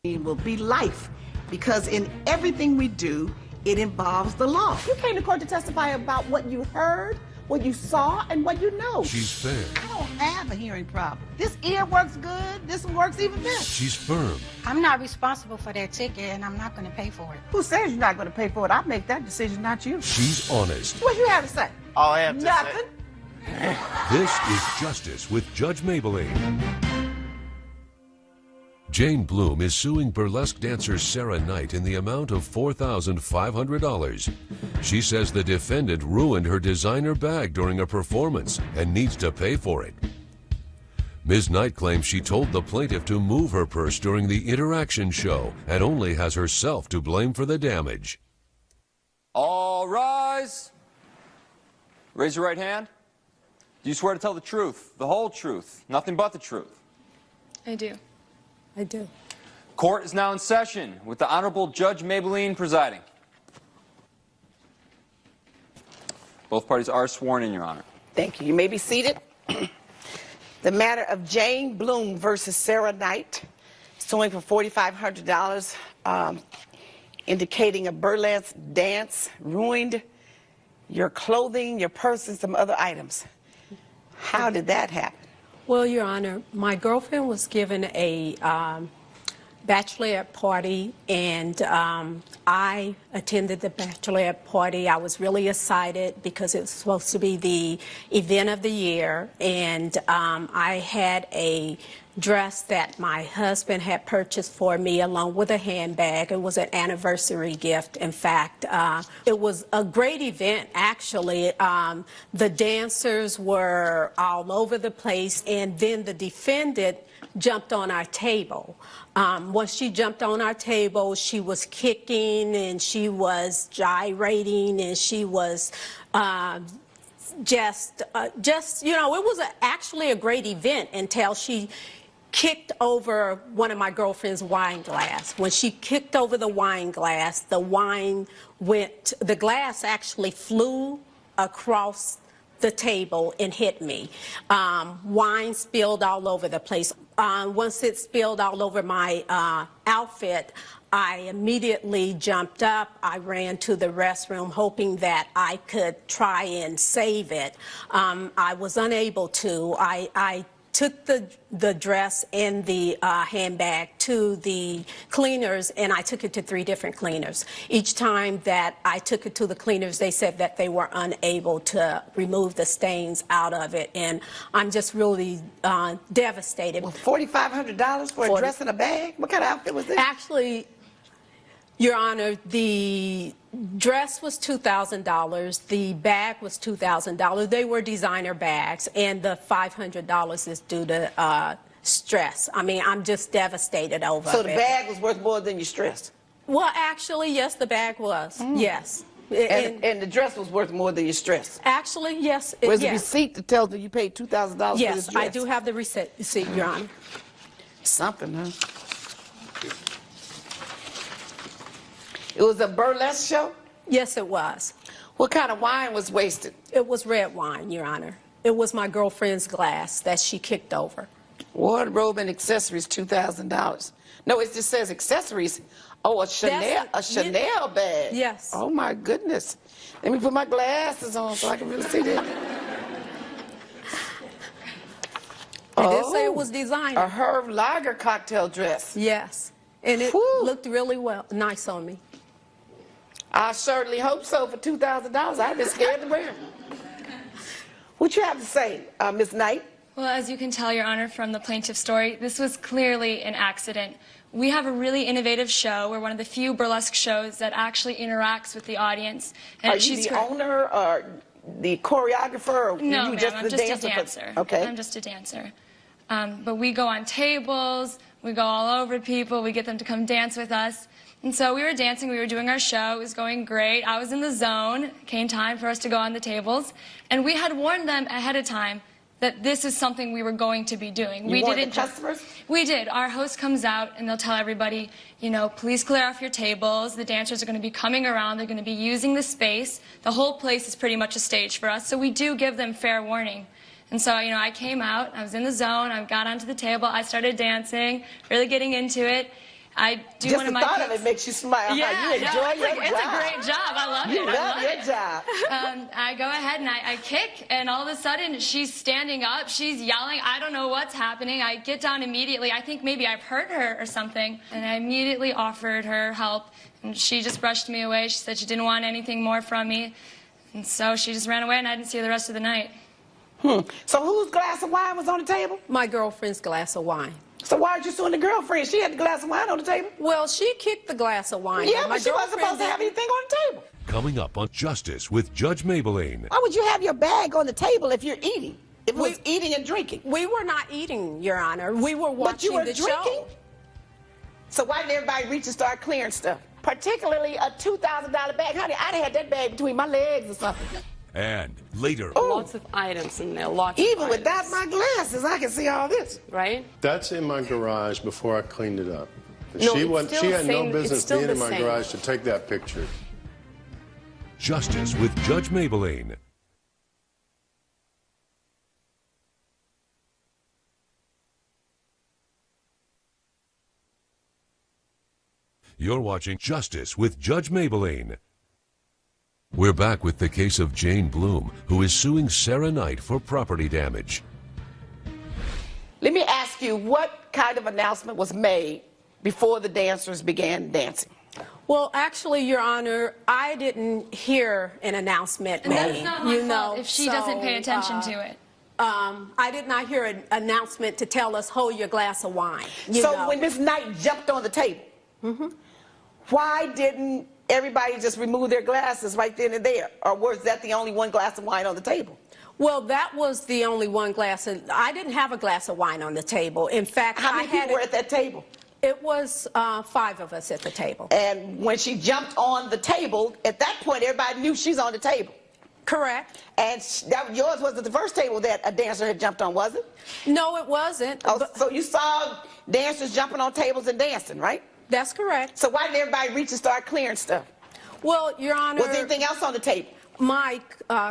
It will be life, because in everything we do, it involves the law. You came to court to testify about what you heard, what you saw, and what you know. She's fair. I don't have a hearing problem. This ear works good. This one works even better. She's firm. I'm not responsible for that ticket, and I'm not going to pay for it. Who says you're not going to pay for it? I'll make that decision, not you. She's honest. What you have to say? All I have to Nothing. say. This is Justice with Judge Mablean. Jane Bloom is suing burlesque dancer Sarah Knight in the amount of $4,500. She says the defendant ruined her designer bag during a performance and needs to pay for it. Ms. Knight claims she told the plaintiff to move her purse during the interaction show and only has herself to blame for the damage. All rise. Raise your right hand. Do you swear to tell the truth, the whole truth, nothing but the truth? I do. I do. Court is now in session with the Honorable Judge Mablean presiding. Both parties are sworn in, Your Honor. Thank you. You may be seated. The matter of Jane Bloom versus Sarah Knight, suing for $4,500, indicating a burlesque dance ruined your clothing, your purse, and some other items. How did that happen? Well, Your Honor, my girlfriend was given a bachelorette party, and I attended the bachelorette party. I was really excited because it was supposed to be the event of the year, and I had a dress that my husband had purchased for me along with a handbag. It was an anniversary gift. In fact, it was a great event, actually. The dancers were all over the place, and then the defendant jumped on our table. Once she jumped on our table, she was kicking and she was gyrating and she was just you know, it was actually a great event until she kicked over one of my girlfriend's wine glass. When she kicked over the wine glass, the glass actually flew across the table and hit me. Wine spilled all over the place. Once it spilled all over my outfit, I immediately jumped up. I ran to the restroom hoping that I could try and save it. I was unable to. I took the dress and the handbag to the cleaners, and I took it to 3 different cleaners. Each time that I took it to the cleaners, they said that they were unable to remove the stains out of it, and I'm just really devastated. Well, $4,500 for a dress and a bag? What kind of outfit was this? Actually, Your Honor, the dress was $2,000. The bag was $2,000. They were designer bags, and the $500 is due to stress. I mean, I'm just devastated over it. So the bag was worth more than your stress? Well, actually, yes, the bag was. Yes. And the dress was worth more than your stress? Actually, yes. Where's the receipt that tells me you paid $2,000 for this dress? Yes, I do have the receipt, Your Honor. Something, huh? It was a burlesque show? Yes, it was. What kind of wine was wasted? It was red wine, Your Honor. It was my girlfriend's glass that she kicked over. Wardrobe and accessories, $2,000. No, it just says accessories. Oh, a Chanel bag. Yes. Oh, my goodness. Let me put my glasses on so I can really see this. I did say it was designer. A Herb Lager cocktail dress. Yes. And it looked really nice on me. I certainly hope so for $2,000. I'd be scared to wear it. What you have to say, Ms. Knight? Well, as you can tell, Your Honor, from the plaintiff's story, this was clearly an accident. We have a really innovative show. We're one of the few burlesque shows that actually interacts with the audience. And Are you the owner or the choreographer? Or no, you ma'am, I'm just a dancer. Okay. I'm just a dancer. But we go on tables, we go all over people, we get them to come dance with us. And so we were dancing, we were doing our show, it was going great. I was in the zone, it came time for us to go on the tables. And we had warned them ahead of time that this is something we were going to be doing. We warned the customers? We did. Our host comes out and they'll tell everybody, you know, please clear off your tables. The dancers are going to be coming around. They're going to be using the space. The whole place is pretty much a stage for us. So we do give them fair warning. And so, you know, I came out. I was in the zone. I got onto the table. I started dancing, really getting into it. I do Just one of the my thought of kicks. it makes you smile. Yeah, You enjoy no, your job. it's a great job. I love it. You I love love your it. job. I go ahead and I kick, and all of a sudden she's standing up, she's yelling. I don't know what's happening. I get down immediately. I think maybe I've hurt her or something, and I immediately offered her help, and she just brushed me away. She said she didn't want anything more from me, and so she just ran away, and I didn't see her the rest of the night. So whose glass of wine was on the table? My girlfriend's glass of wine. So why aren't you suing the girlfriend? She had the glass of wine on the table. Well, she kicked the glass of wine. Yeah, My but she wasn't girlfriend supposed to have didn't. anything on the table. Coming up on Justice with Judge Mablean. Why would you have your bag on the table if you're eating? If it was eating and drinking. We were not eating, Your Honor. We were But watching you were the drinking? show. So why didn't everybody reach and start clearing stuff? Particularly a $2,000 bag. Honey, I'd have had that bag between my legs or something. And later, Lots of items in there, lots of Even items. without my glasses, I can see all this. Right? That's in my garage before I cleaned it up. No, she it's still she the had same- no it's business still being the in my same. garage to take that picture. Justice with Judge Mablean. You're watching Justice with Judge Mablean. We're back with the case of Jane Bloom, who is suing Sarah Knight for property damage. Let me ask you, what kind of announcement was made before the dancers began dancing? Well, actually, Your Honor, I didn't hear an announcement And made. that's not my fault if she doesn't pay attention to it. I did not hear an announcement to tell us, hold your glass of wine. So when Miss Knight jumped on the table, why didn't everybody just remove their glasses right then and there? Or was that the only one glass of wine on the table? Well, that was the only one glass. I didn't have a glass of wine on the table. In fact, How many I had people were at that table? It was 5 of us at the table. And when she jumped on the table, at that point, everybody knew she's on the table. Correct. And yours wasn't the first table that a dancer had jumped on, was it? No, it wasn't. Oh, but so you saw dancers jumping on tables and dancing, right? that's correct. So why didn't everybody reach and start clearing stuff? Well, Your Honor, Was there anything else on the table? my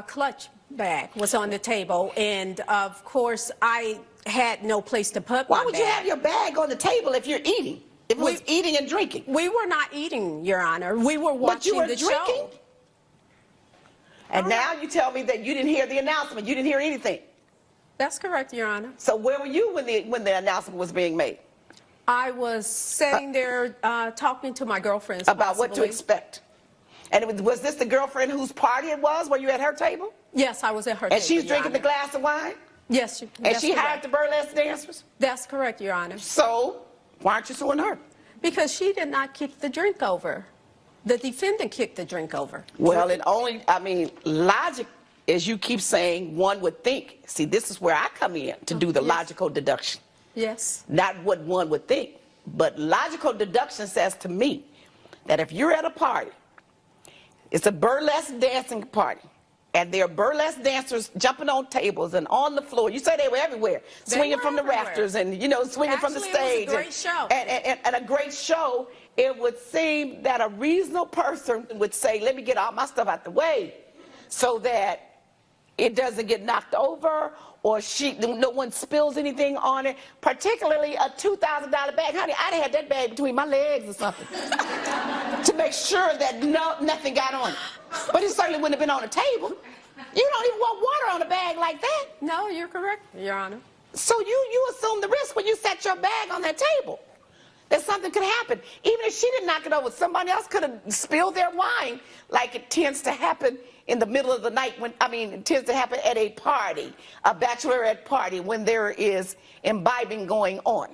clutch bag was on the table, and of course, I had no place to put Why my would bag. you have your bag on the table if you're eating? If it was eating and drinking? We were not eating, Your Honor. We were watching But you were the drinking? show. And now you tell me that you didn't hear the announcement. You didn't hear anything. That's correct, Your Honor. So where were you when the announcement was being made? I was sitting there talking to my girlfriends About what to possibly. expect. And was this the girlfriend whose party it was? Were you at her table? Yes, I was at her And table, she's Your drinking the Honor. glass of wine? Yes, And that's she hired correct. the burlesque dancers? That's correct, Your Honor. So why aren't you suing her? Because she did not kick the drink over. The defendant kicked the drink over. Well, logic, as you keep saying, one would think. See, this is where I come in to do the yes. logical deduction. Yes. Not what one would think. But logical deduction says to me that if you're at a party, it's a burlesque dancing party, and there are burlesque dancers jumping on tables and on the floor. You say they were everywhere, They swinging were from the everywhere. rafters and, swinging from the Actually, stage. it was a great show. And a great show. It would seem that a reasonable person would say, let me get all my stuff out the way so that it doesn't get knocked over or no one spills anything on it, particularly a $2,000 bag. Honey, I'd have had that bag between my legs or something to make sure that nothing got on it. But it certainly wouldn't have been on the table. You don't even want water on a bag like that. No, you're correct, Your Honor. So you assume the risk when you set your bag on that table. That something could happen. Even if she didn't knock it over, somebody else could have spilled their wine, like it tends to happen in the middle of the night it tends to happen at a party, a bachelorette party, when there is imbibing going on.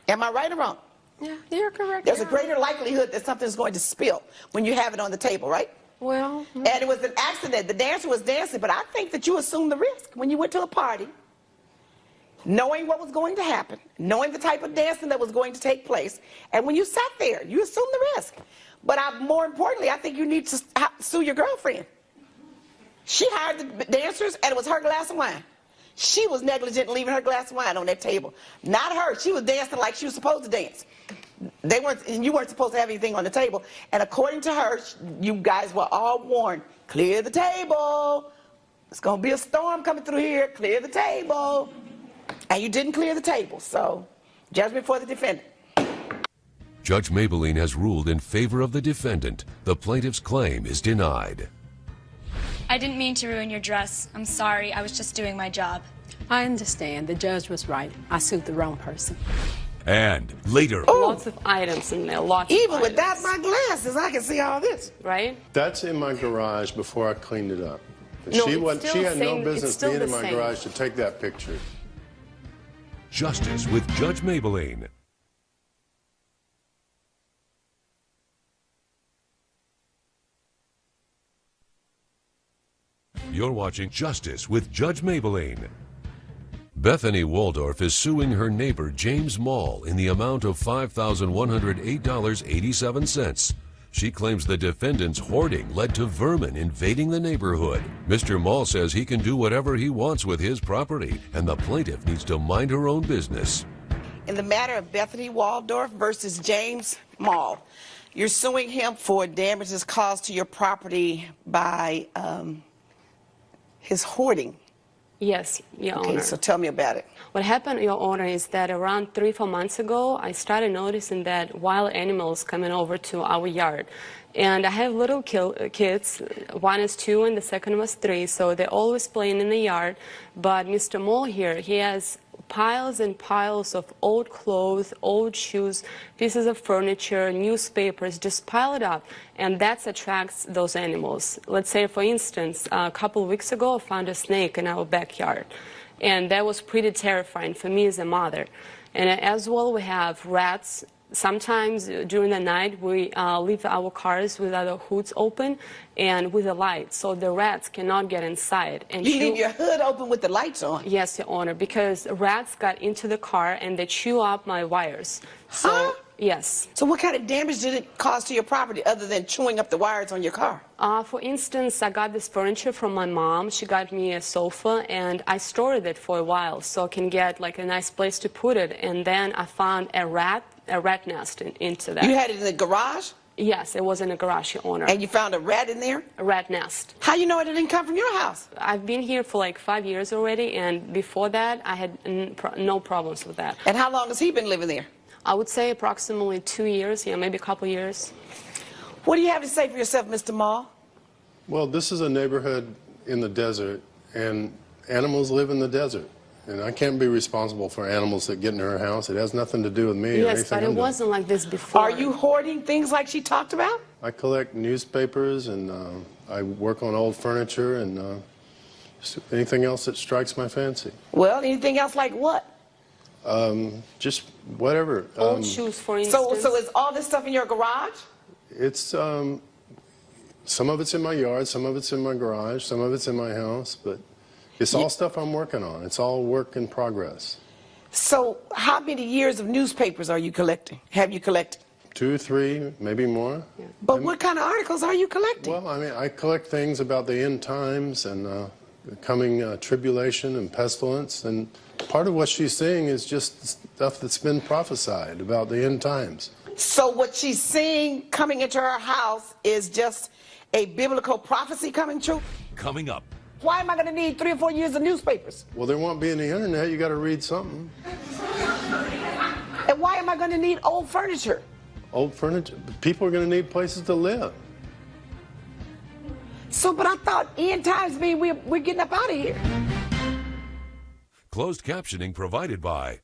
Am I right or wrong? Yeah, you're correct. There's a Your Honor. greater likelihood that something's going to spill when you have it on the table, right? Well, And it was an accident. The dancer was dancing, but I think that you assumed the risk when you went to a party, knowing what was going to happen, knowing the type of dancing that was going to take place, and when you sat there, you assumed the risk. But more importantly, I think you need to sue your girlfriend. She hired the dancers, and it was her glass of wine. She was negligent in leaving her glass of wine on that table. Not her. She was dancing like she was supposed to dance. You weren't supposed to have anything on the table. And according to her, you guys were all warned, clear the table. It's going to be a storm coming through here. Clear the table. And you didn't clear the table. So, judgment for the defendant. Judge Mablean has ruled in favor of the defendant. The plaintiff's claim is denied. I didn't mean to ruin your dress. I'm sorry. I was just doing my job. I understand. The judge was right. I sued the wrong person. And later, Lots of items in there. Lots Even of without items, my glasses, I can see all this. right? That's in my garage before I cleaned it up. No, she it's still had the no same- it's business still being in the my same. garage to take that picture. Justice with Judge Mablean. You're watching Justice with Judge Mablean. Bethany Waldorf is suing her neighbor James Mall in the amount of $5,108.87. She claims the defendant's hoarding led to vermin invading the neighborhood. Mr. Mall says he can do whatever he wants with his property, and the plaintiff needs to mind her own business. In the matter of Bethany Waldorf versus James Mall, you're suing him for damages caused to your property by his hoarding. Yes, Your Okay, Honor. so tell me about it. What happened, Your Honor, is that around 3-4 months ago, I started noticing that wild animals coming over to our yard. And I have little kids. One is 2 and the second was 3, so they're always playing in the yard. But Mr. Mole here, he has piles and piles of old clothes, old shoes, pieces of furniture, newspapers, just pile it up, and that attracts those animals. Let's say, for instance, a couple of weeks ago, I found a snake in our backyard, and that was pretty terrifying for me as a mother. And as well, we have rats. Sometimes during the night, we leave our cars with our hoods open and with the lights, so the rats cannot get inside. And You leave your hood open with the lights on. Yes, Your Honor, because rats got into the car and they chew up my wires. So, Huh? yes. So what kind of damage did it cause to your property other than chewing up the wires on your car? For instance, I got this furniture from my mom. She got me a sofa, and I stored it for a while so I can get like a nice place to put it. And then I found a rat nest into that. You had it in the garage? Yes, it was in a garage, Your Honor. And you found a rat in there? A rat nest. How you know it didn't come from your house? I've been here for like 5 years already, and before that, I had no problems with that. And how long has he been living there? I would say approximately 2 years, yeah, maybe a couple years. What do you have to say for yourself, Mr. Mall? Well, this is a neighborhood in the desert, and animals live in the desert. And I can't be responsible for animals that get in her house. It has nothing to do with me or Yes, anything but it I'm doing. wasn't like this before. Are you hoarding things like she talked about? I collect newspapers, and I work on old furniture, and anything else that strikes my fancy. Well, anything else like what? Just whatever. Old shoes, for instance. So is all this stuff in your garage? It's some of it's in my yard, some of it's in my garage, some of it's in my house, but it's all stuff I'm working on. It's all work in progress. So how many years of newspapers are you collecting? Have you collected? 2, 3, maybe more. Yeah. But what kind of articles are you collecting? Well, I mean, I collect things about the end times and the coming tribulation and pestilence, and part of what she's seeing is just stuff that's been prophesied about the end times. So what she's seeing coming into her house is just a biblical prophecy coming true? Coming up. Why am I going to need 3 or 4 years of newspapers? Well, there won't be any internet. You got to read something. And why am I going to need old furniture? Old furniture. People are going to need places to live. So, but I thought end times mean we're getting up out of here. Closed captioning provided by.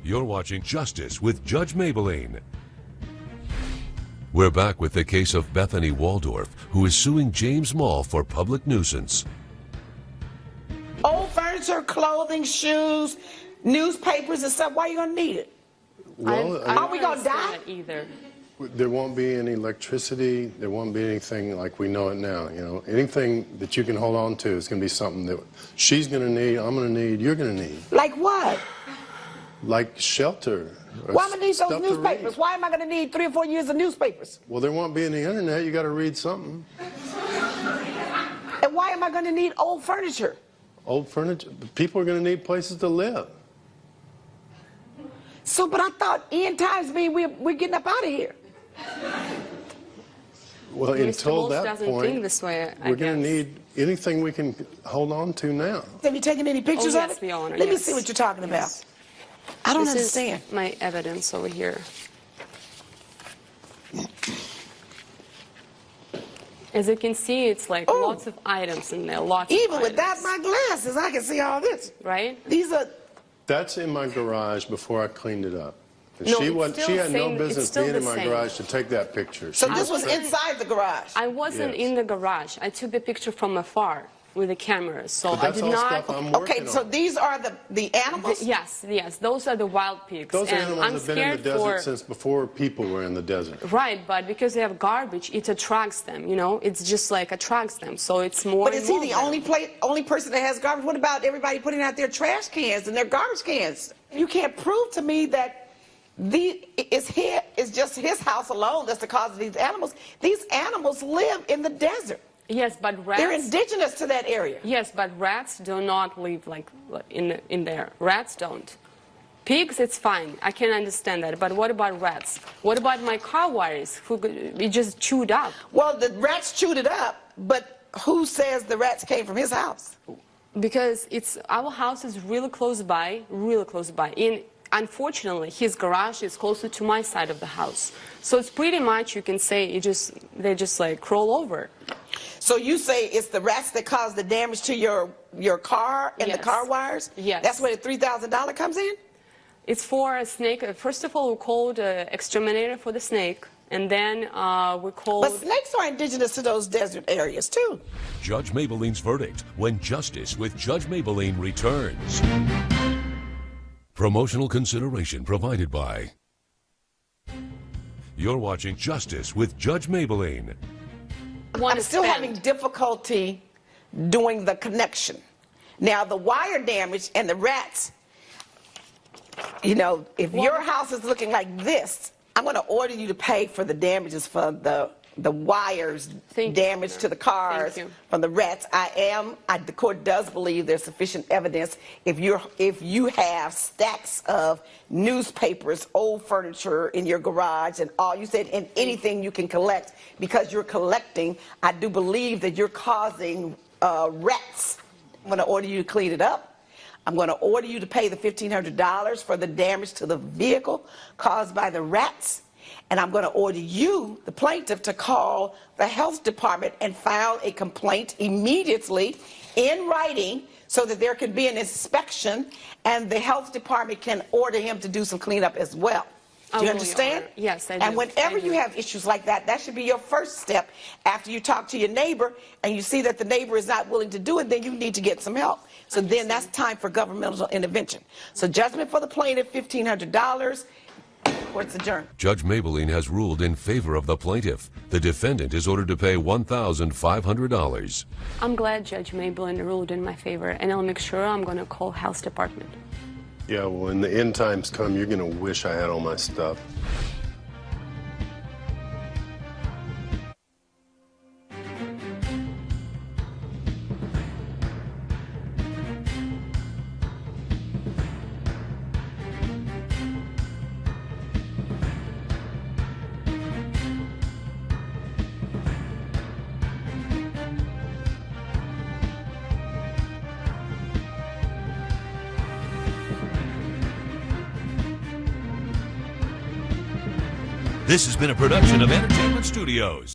You're watching Justice with Judge Mablean. We're back with the case of Bethany Waldorf, who is suing James Mall for public nuisance. Old furniture, clothing, shoes, newspapers and stuff. Why are you going to need it? Well, I Are we don't gonna die? understand that either. there won't be any electricity. There won't be anything like we know it now. You know, anything that you can hold on to is going to be something that she's going to need, I'm going to need, you're going to need. Like what? Like shelter. Why am I going to need stuff those to read. newspapers? Why am I going to need 3 or 4 years of newspapers? Well, there won't be any internet. You got to read something. And why am I going to need old furniture? Old furniture. People are going to need places to live. So, but I thought end times mean we're getting up out of here. Well, Mr. until Walsh that doesn't point, think this way, I we're going to guess. need anything we can hold on to now. Have you taken any pictures yes, of it? Your Honor, Let me yes. see what you're talking about. I don't This understand. is my evidence over here. As you can see, it's like Oh. lots of items in there, lots Even of without items, my glasses, I can see all this. right? These are, That's in my garage before I cleaned it up. And No, she, it's wasn't, still she had no same- it's business still being in the my same. garage to take that picture. so She this just was said- inside the garage. I wasn't Yes. in the garage. I took the picture from afar with the camera, so But I that's did all not. stuff I'm working Okay, so on. these are the animals? Yes, yes, those are the wild pigs. Those and animals I'm have been in the scared desert for. since before people were in the desert. Right, but because they have garbage, it attracts them. You know, it's just like attracts them. So it's more. But is he the involved only person that has garbage? What about everybody putting out their trash cans and their garbage cans? You can't prove to me that it's just his house alone that's the cause of these animals. These animals live in the desert. Yes, but rats. They're indigenous to that area. Yes, but rats do not live like in there. Rats don't. Pigs, it's fine. I can understand that. But what about rats? What about my car wires? It just chewed up. Well, the rats chewed it up, but who says the rats came from his house? Because our house is really close by, really close by. Unfortunately, his garage is closer to my side of the house. So it's pretty much, you can say, they just like crawl over. So you say it's the rats that caused the damage to your car and the Yes. car wires? Yes. That's where the $3,000 comes in? It's for a snake. First of all, we called an exterminator for the snake. And then we called... But snakes are indigenous to those desert areas, too. Judge Mablean's verdict when Justice with Judge Mablean returns. Promotional consideration provided by. You're watching Justice with Judge Mablean. I'm still having difficulty doing the connection. Now, the wire damage and the rats, you know, if your house is looking like this, I'm going to order you to pay for the damages for the wires damage to the cars from the rats. The court does believe there's sufficient evidence if you have stacks of newspapers, old furniture in your garage, and all you said, and anything you can collect because you're collecting. I do believe that you're causing rats. I'm going to order you to clean it up. I'm going to order you to pay the $1,500 for the damage to the vehicle caused by the rats. And I'm going to order you, the plaintiff, to call the health department and file a complaint immediately in writing so that there can be an inspection and the health department can order him to do some cleanup as well. Do you understand? Yes, I do. And whenever you have issues like that, that should be your first step. After you talk to your neighbor and you see that the neighbor is not willing to do it, then you need to get some help. So then that's time for governmental intervention. So judgment for the plaintiff, $1,500. Court's adjourned. Judge Mablean has ruled in favor of the plaintiff. The defendant is ordered to pay $1,500. I'm glad Judge Mablean ruled in my favor, and I'll make sure I'm going to call health department. Yeah, well, when the end times come, you're going to wish I had all my stuff. This has been a production of Entertainment Studios.